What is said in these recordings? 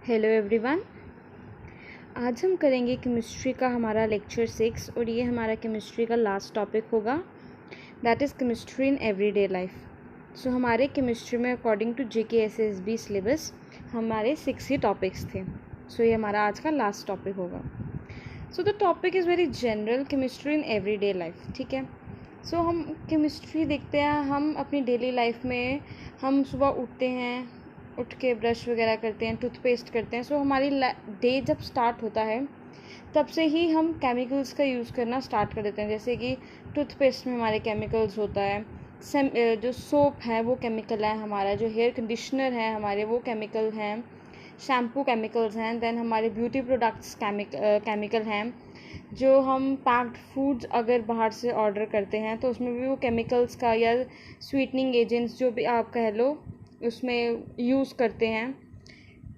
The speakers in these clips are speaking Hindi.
Hello everyone. आज हम करेंगे केमिस्ट्री का हमारा लेक्चर 6 और ये हमारा केमिस्ट्री का लास्ट टॉपिक होगा, that is chemistry in everyday life. सो हमारे केमिस्ट्री में अकॉर्डिंग टू JKSSB सिलेबस हमारे 6 ही टॉपिक्स थे। सो ये हमारा आज का लास्ट टॉपिक होगा। So the topic is very general, chemistry in everyday life. ठीक है। सो हम केमिस्ट्री देखते हैं, हम अपनी डेली लाइफ में हम सुबह उठते हैं, उठ के ब्रश वगैरह करते हैं, टूथपेस्ट करते हैं। सो हमारी डे जब स्टार्ट होता है तब से ही हम केमिकल्स का यूज़ करना स्टार्ट कर देते हैं। जैसे कि टूथपेस्ट में हमारे केमिकल्स होता है, जो सोप है वो केमिकल है हमारा, जो हेयर कंडीशनर है हमारे वो केमिकल हैं, शैम्पू केमिकल्स हैं, देन हमारे ब्यूटी प्रोडक्ट्स केमिकल हैं। जो हम पैक्ड फूड्स अगर बाहर से ऑर्डर करते हैं तो उसमें भी वो केमिकल्स का या स्वीटनिंग एजेंट्स जो भी आप कह लो उसमें यूज़ करते हैं।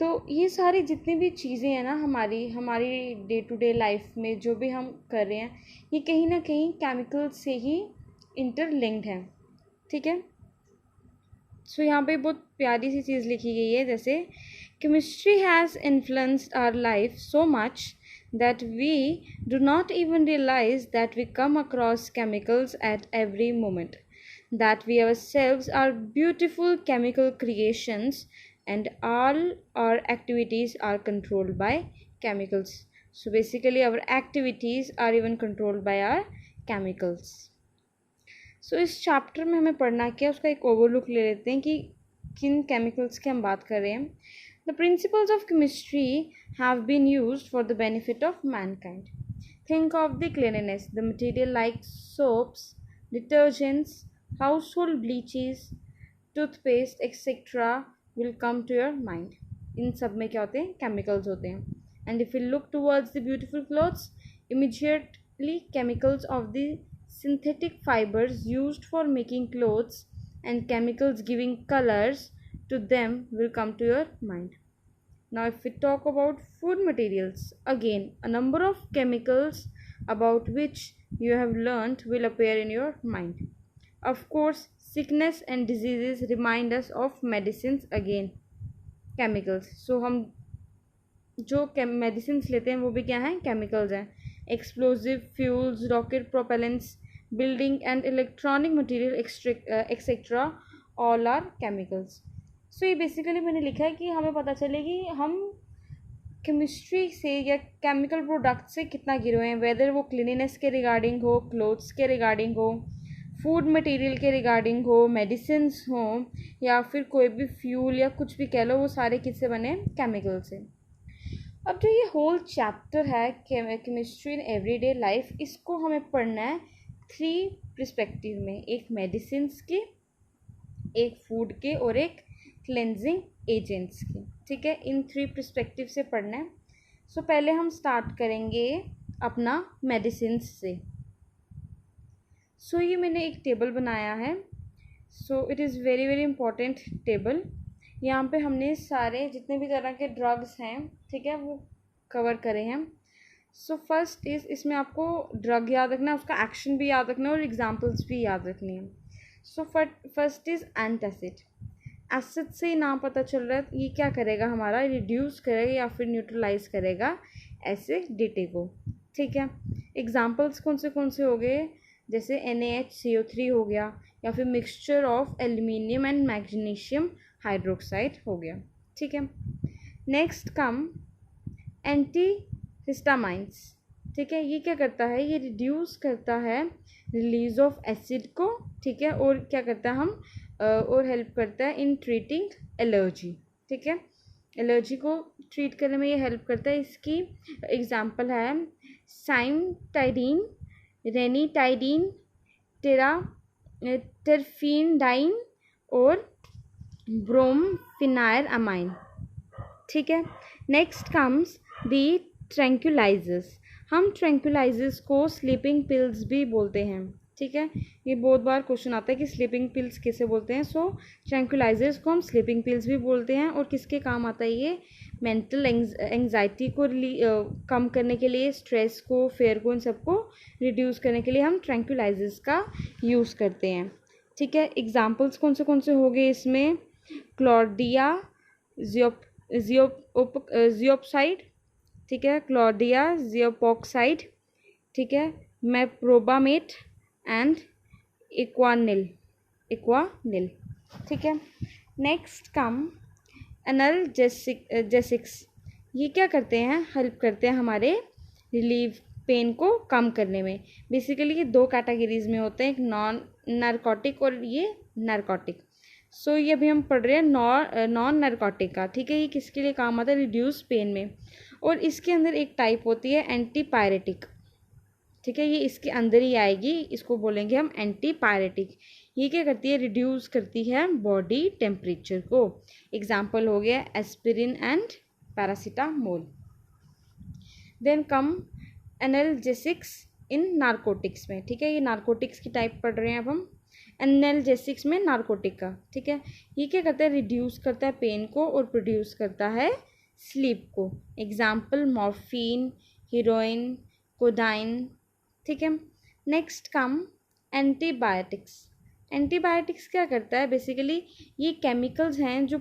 तो ये सारी जितनी भी चीज़ें हैं ना हमारी डे टू डे लाइफ में जो भी हम कर रहे हैं, ये कहीं ना कहीं केमिकल्स से ही इंटरलिंक्ड है। ठीक है। सो यहाँ पे बहुत प्यारी सी चीज़ लिखी गई है, जैसे chemistry has influenced our life so much that we do not even realize that we come across chemicals at every moment, that we ourselves are beautiful chemical creations and all our activities are controlled by chemicals. So basically our activities are even controlled by our chemicals. So इस चैप्टर में हमें पढ़ना क्या, उसका एक ओवरलुक ले लेते हैं कि किन केमिकल्स की हम बात कर रहे हैं। The principles of chemistry have been used for the benefit of mankind. Think of the cleanliness, the material like soaps, detergents, household bleaches, toothpaste, etc. will come to your mind. इन सब में क्या होते हैं? Chemicals होते हैं. And if we look towards the beautiful clothes, immediately chemicals of the synthetic fibers used for making clothes and chemicals giving colors to them will come to your mind. Now if we talk about food materials, again a number of chemicals about which you have learnt will appear in your mind. Of course, sickness and diseases remind us of medicines, again chemicals. So हम जो medicines लेते हैं वो भी क्या हैं? Chemicals हैं. Explosive fuels, rocket propellants, building and electronic material etc. all are chemicals. सो ये बेसिकली मैंने लिखा है कि हमें पता चले कि हम केमिस्ट्री से या केमिकल प्रोडक्ट से कितना गिरे हुए हैं, वेदर वो क्लीनिनेस के रिगार्डिंग हो, क्लोथ्स के रिगार्डिंग हो, फूड मटेरियल के रिगार्डिंग हो, मेडिसिन्स हो, या फिर कोई भी फ्यूल या कुछ भी कह लो, वो सारे किससे बने? केमिकल से। अब जो ये होल चैप्टर है केमिस्ट्री इन एवरीडे लाइफ, इसको हमें पढ़ना है 3 पर्सपेक्टिव में, एक मेडिसिन्स के, एक फूड के और एक क्लेंजिंग एजेंट्स की। ठीक है, इन 3 पर्सपेक्टिव से पढ़ना है। सो पहले हम स्टार्ट करेंगे अपना मेडिसिन्स से। सो ये मैंने एक टेबल बनाया है। So it is very very important table. यहाँ पे हमने सारे जितने भी तरह के ड्रग्स हैं, ठीक है, वो कवर करे हैं। सो फर्स्ट इज़, इसमें आपको ड्रग याद रखना है, उसका एक्शन भी याद रखना है और एग्जाम्पल्स भी याद रखनी है। So first is antacid. Acid से नाम पता चल रहा है, ये क्या करेगा? हमारा रिड्यूस करेगा या फिर न्यूट्रलाइज करेगा एसिडिटी को। ठीक है। एग्जाम्पल्स कौन से हो गए? जैसे NaHCO3 हो गया, या फिर mixture of aluminium and magnesium hydroxide हो गया। ठीक है। Next come anti histamines. ठीक है, ये क्या करता है? ये रिड्यूस करता है रिलीज ऑफ एसिड को। ठीक है, और क्या करता है हम और हेल्प करता है इन ट्रीटिंग एलर्जी। ठीक है, एलर्जी को ट्रीट करने में ये हेल्प करता है। इसकी एग्जांपल है साइमटाइडिन, रेनिटाइडिन, टेरफिनडाइन और ब्रोमफेनायलामाइन। ठीक है। Next comes the tranquillisers. हम ट्रैंक्विलाइजर्स को स्लीपिंग पिल्स भी बोलते हैं। ठीक है, ये बहुत बार क्वेश्चन आता है कि स्लीपिंग पिल्स किसे बोलते हैं। सो ट्रैंक्विलाइजर्स को हम स्लीपिंग पिल्स भी बोलते हैं। और किसके काम आता है ये? मेंटल एंग्जाइटी को कम करने के लिए, स्ट्रेस को, फेयर को, इन सबको रिड्यूस करने के लिए हम ट्रैंक्विलाइजर्स का यूज़ करते हैं। ठीक है। एग्जाम्पल्स कौन से हो गए इसमें? क्लॉर्डिया, जियोप्साइड, ठीक है, क्लॉडिया जियोपॉक्साइड, ठीक है, मैप्रोबामेट एंड इक्वानिल, ठीक है। नेक्स्ट कम एनाल्जेसिक्स, ये क्या करते हैं, हेल्प करते हैं हमारे रिलीफ पेन को कम करने में। बेसिकली ये दो कैटेगरीज में होते हैं, एक नॉन नारकोटिक और ये नारकोटिक। सो ये अभी हम पढ़ रहे हैं नॉन नारकोटिक का, ठीक है। ये किसके लिए काम आता है, रिड्यूस पेन में। और इसके अंदर एक टाइप होती है एंटीपायरेटिक, ठीक है, ये इसके अंदर ही आएगी, इसको बोलेंगे हम एंटीपायरेटिक। ये क्या करती है, रिड्यूस करती है बॉडी टेम्परेचर को। एग्जाम्पल हो गया aspirin and paracetamol. Then come analgesics in narcotics में, ठीक है, ये नारकोटिक्स की टाइप पढ़ रहे हैं अब हम। एनाल्जेसिक्स में नारकोटिक का, ठीक है, ये क्या करता है, रिड्यूस करता है पेन को और प्रोड्यूस करता है स्लीप को। एग्जाम्पल मॉर्फिन, हीरोइन, कोडाइन, ठीक है। नेक्स्ट कम एंटीबायोटिक्स। एंटीबायोटिक्स क्या करता है, बेसिकली ये केमिकल्स हैं जो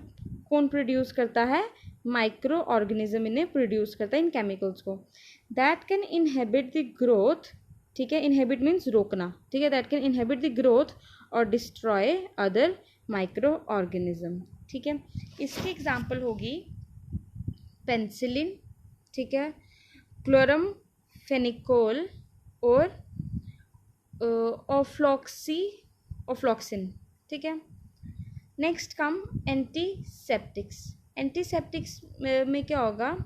कौन प्रोड्यूस करता है, माइक्रो ऑर्गेनिज्म इन्हें प्रोड्यूस करता है इन केमिकल्स को। That can inhibit the growth, ठीक है, इनहेबिट मीन्स रोकना, ठीक है, that can inhibit the growth और डिस्ट्रॉय अदर माइक्रो ऑर्गेनिज्म, ठीक है। इसकी एग्जाम्पल होगी पेंसिलिन, ठीक है, क्लोरमफेनिकोल और ऑफ्लॉक्सिन, ठीक है। नेक्स्ट कम एंटीसेप्टिक्स। एंटीसेप्टिक्स में क्या होगा,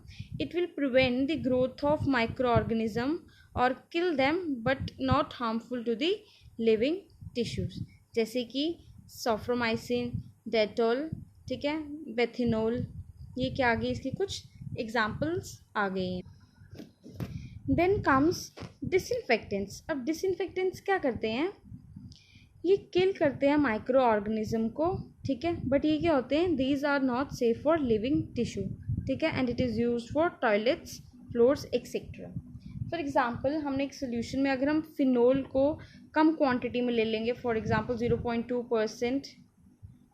it will prevent the growth of micro organism और kill them but not harmful to the living tissues, जैसे कि सॉफ्रोमाइसिन, डेटॉल, ठीक है, बेथिनोल, ये क्या आ गई, इसकी कुछ एग्जाम्पल्स आ गई हैं। Then comes disinfectants. अब डिसइंफेक्टेंट्स क्या करते हैं, ये किल करते हैं माइक्रो ऑर्गेनिज्म को, ठीक है, बट ये क्या होते हैं, these are not safe for living tissue, ठीक है, and it is used for toilets, floors etcetera. For example हमने एक सोल्यूशन में अगर हम फिनोल को कम क्वांटिटी में ले लेंगे, फॉर एग्जांपल 0.2%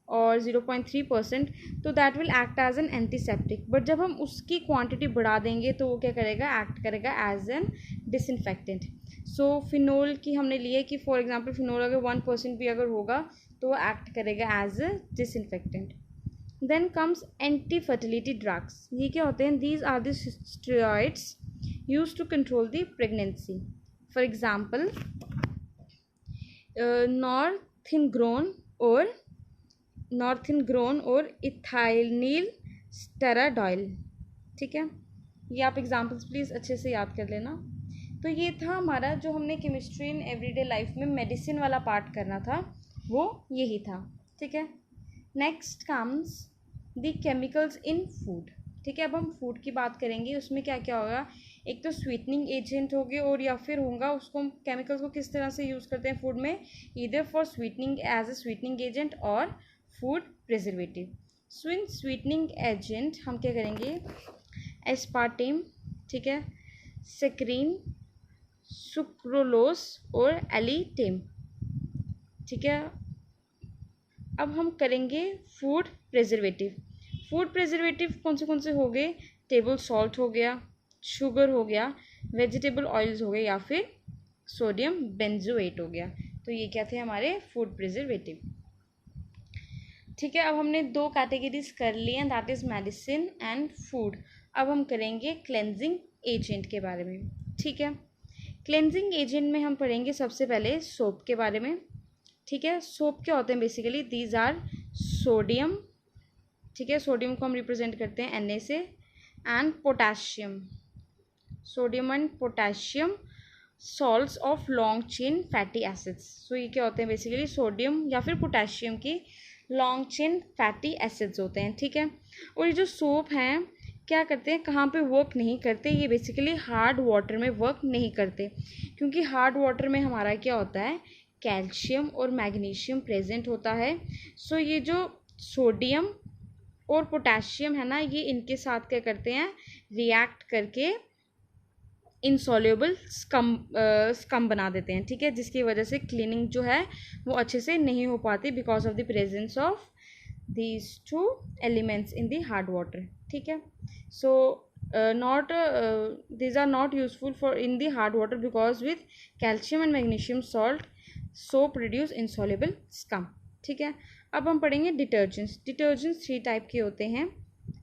और 0.3%, तो that will act as an antiseptic. But जब हम उसकी क्वांटिटी बढ़ा देंगे तो वो क्या करेगा, एक्ट करेगा as an disinfectant. So phenol की हमने लिए कि फॉर एग्जांपल फिनोल अगर 1% भी अगर होगा तो वो एक्ट करेगा as a disinfectant. Then comes anti fertility drugs. ये क्या होते हैं, these are the steroids use to control the pregnancy. For example norethindrone और इथाइलिल स्टेराडॉयल, ठीक है, ये आप एग्जाम्पल्स प्लीज़ अच्छे से याद कर लेना। तो ये था हमारा जो हमने केमिस्ट्री इन एवरीडे लाइफ में मेडिसिन वाला पार्ट करना था, वो यही था, ठीक है। Next comes the chemicals in food, ठीक है। अब हम फूड की बात करेंगे, उसमें क्या क्या होगा, एक तो स्वीटनिंग एजेंट हो गए और या फिर होगा उसको हम केमिकल्स को किस तरह से यूज़ करते हैं फूड में, either for sweetening as a sweetening agent और फूड प्रिजर्वेटिव। सो इन स्वीटनिंग एजेंट हम क्या करेंगे, एस्पार्टेम, ठीक है, सेक्रीन, सुक्रोलोस और एलिटेम, ठीक है। अब हम करेंगे फूड प्रिजर्वेटिव। फूड प्रिजर्वेटिव कौन से हो गए, टेबल सॉल्ट हो गया, शुगर हो गया, वेजिटेबल ऑयल्स हो गए या फिर सोडियम बेंजोएट हो गया। तो ये क्या थे हमारे फूड प्रिजर्वेटिव, ठीक है। अब हमने दो कैटेगरीज कर ली हैं, that is medicine and food. अब हम करेंगे क्लेंजिंग एजेंट के बारे में, ठीक है। क्लेंजिंग एजेंट में हम पढ़ेंगे सबसे पहले सोप के बारे में, ठीक है। सोप क्या होते हैं, बेसिकली दीज आर सोडियम, ठीक है, सोडियम को हम रिप्रेजेंट करते हैं Na से, and potassium, sodium and potassium salts of long chain fatty acids. So ये क्या होते हैं, बेसिकली सोडियम या फिर पोटाशियम की लॉन्ग चेन फैटी एसिड्स होते हैं, ठीक है। और ये जो सोप हैं क्या करते हैं, कहाँ पे वर्क नहीं करते, ये बेसिकली हार्ड वाटर में वर्क नहीं करते, क्योंकि हार्ड वाटर में हमारा क्या होता है, कैल्शियम और मैग्नीशियम प्रेजेंट होता है। सो ये जो सोडियम और पोटेशियम है ना, ये इनके साथ क्या करते हैं, रिएक्ट करके इनसॉल्युबल स्कम बना देते हैं, ठीक है, जिसकी वजह से क्लीनिंग जो है वो अच्छे से नहीं हो पाती because of the presence of these two elements in the hard water, ठीक है। सो not these are not useful for in the hard water because with calcium and magnesium salt so produce insoluble scum। ठीक है। अब हम पढ़ेंगे डिटर्जेंट्स। डिटर्जेंट्स 3 टाइप के होते हैं,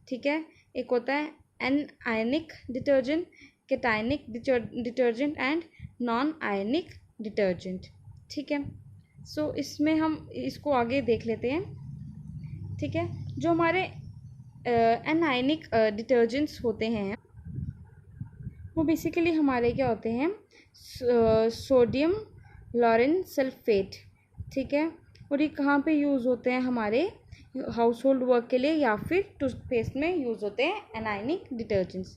ठीक है। एक होता है anionic detergent, cationic detergent and non ionic detergent, ठीक है। सो इसमें हम इसको आगे देख लेते हैं, ठीक है। जो हमारे एनायनिक डिटर्जेंट्स होते हैं वो बेसिकली हमारे क्या होते हैं, सोडियम लॉरेन सल्फेट, ठीक है। और ये कहाँ पे यूज़ होते हैं, हमारे हाउस होल्ड वर्क के लिए या फिर टूथपेस्ट में यूज़ होते हैं anionic detergents.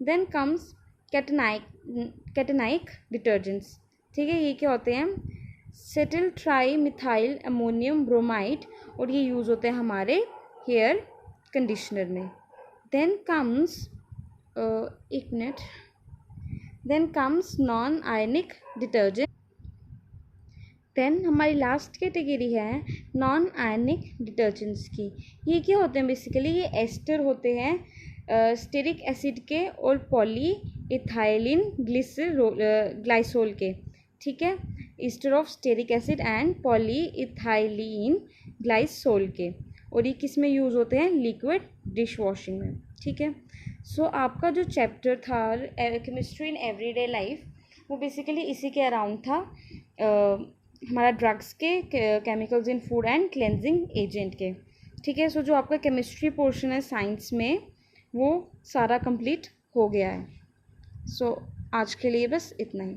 Then comes cationic detergents, ठीक है। ये क्या होते हैं, cetyl trimethyl ammonium bromide, और ये यूज़ होते हैं हमारे हेयर कंडीशनर में। देन कम्स एक minute, then comes non ionic detergent. Then हमारी लास्ट कैटेगरी है नॉन आयनिक डिटर्जेंट्स की। ये क्या होते हैं, बेसिकली ये एस्टर होते हैं स्टेरिक एसिड के और पॉली इथाइलिन ग्लाइसोल के, ठीक है। Ester of stearic acid and polyethylene glycol के, और ये किस में यूज़ होते हैं, लिक्विड डिश वॉशिंग में, ठीक है। सो आपका जो चैप्टर था केमिस्ट्री इन एवरीडे लाइफ, वो बेसिकली इसी के अराउंड था, हमारा ड्रग्स के, chemicals in food and cleansing agent के, ठीक है। सो जो आपका केमिस्ट्री पोर्शन है साइंस में वो सारा कंप्लीट हो गया है। सो आज के लिए बस इतना ही।